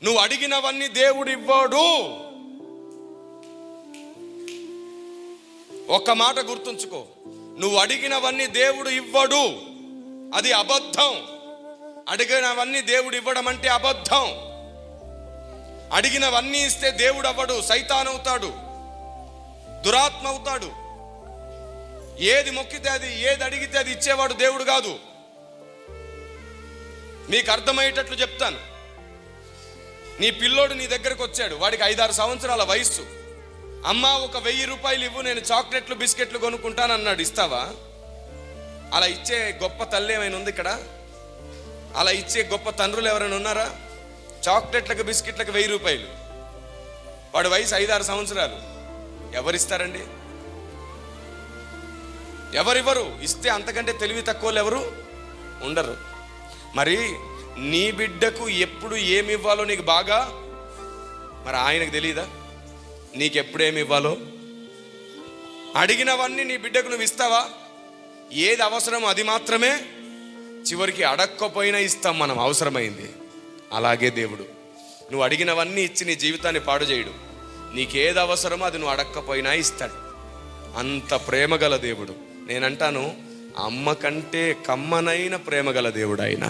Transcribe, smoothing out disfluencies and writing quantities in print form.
నువ్వు అడిగినవన్నీ దేవుడు ఇవ్వడు. ఒక్క మాట గుర్తుంచుకో, నువ్వు అడిగినవన్నీ దేవుడు ఇవ్వడు, అది అబద్ధం. అడిగినవన్నీ దేవుడు ఇవ్వడం అంటే అబద్ధం. అడిగినవన్నీ ఇస్తే దేవుడు అవ్వడు, సైతాన్ అవుతాడు, దురాత్మ అవుతాడు. ఏది మొక్కితే అది, ఏది అడిగితే అది ఇచ్చేవాడు దేవుడు కాదు. మీకు అర్థమయ్యేటట్లు చెప్తాను. నీ పిల్లోడు నీ దగ్గరకు వచ్చాడు, వాడికి 5-6 సంవత్సరాల వయస్సు. అమ్మ, ఒక 1000 రూపాయలు ఇవ్వు, నేను చాక్లెట్లు బిస్కెట్లు కొనుక్కుంటానన్నాడు. ఇస్తావా? అలా ఇచ్చే గొప్ప తల్లి ఏమైనా ఉంది ఇక్కడ? అలా ఇచ్చే గొప్ప తండ్రులు ఎవరైనా ఉన్నారా? చాక్లెట్లకు బిస్కెట్లకు 1000 రూపాయలు, వాడి వయసు 5-6 సంవత్సరాలు. ఎవరిస్తారండి? ఎవరివ్వరు. ఇస్తే అంతకంటే తెలివి తక్కువ ఎవరు ఉండరు. మరి నీ బిడ్డకు ఎప్పుడు ఏమి ఇవ్వాలో నీకు బాగా, మరి ఆయనకు తెలియదా నీకెప్పుడు ఏమి ఇవ్వాలో? అడిగినవన్నీ నీ బిడ్డకు నువ్వు ఇస్తావా? ఏది అవసరమో అది మాత్రమే. చివరికి అడక్కపోయినా ఇస్తాం మనం, అవసరమైంది. అలాగే దేవుడు నువ్వు అడిగినవన్నీ ఇచ్చి నీ జీవితాన్ని పాడు చేయడు. నీకేది అవసరమో అది నువ్వు అడక్కపోయినా ఇస్తాడు. అంత ప్రేమగల దేవుడు. నేనంటాను, అమ్మ కంటే కమ్మనైన ప్రేమగల దేవుడు ఆయన.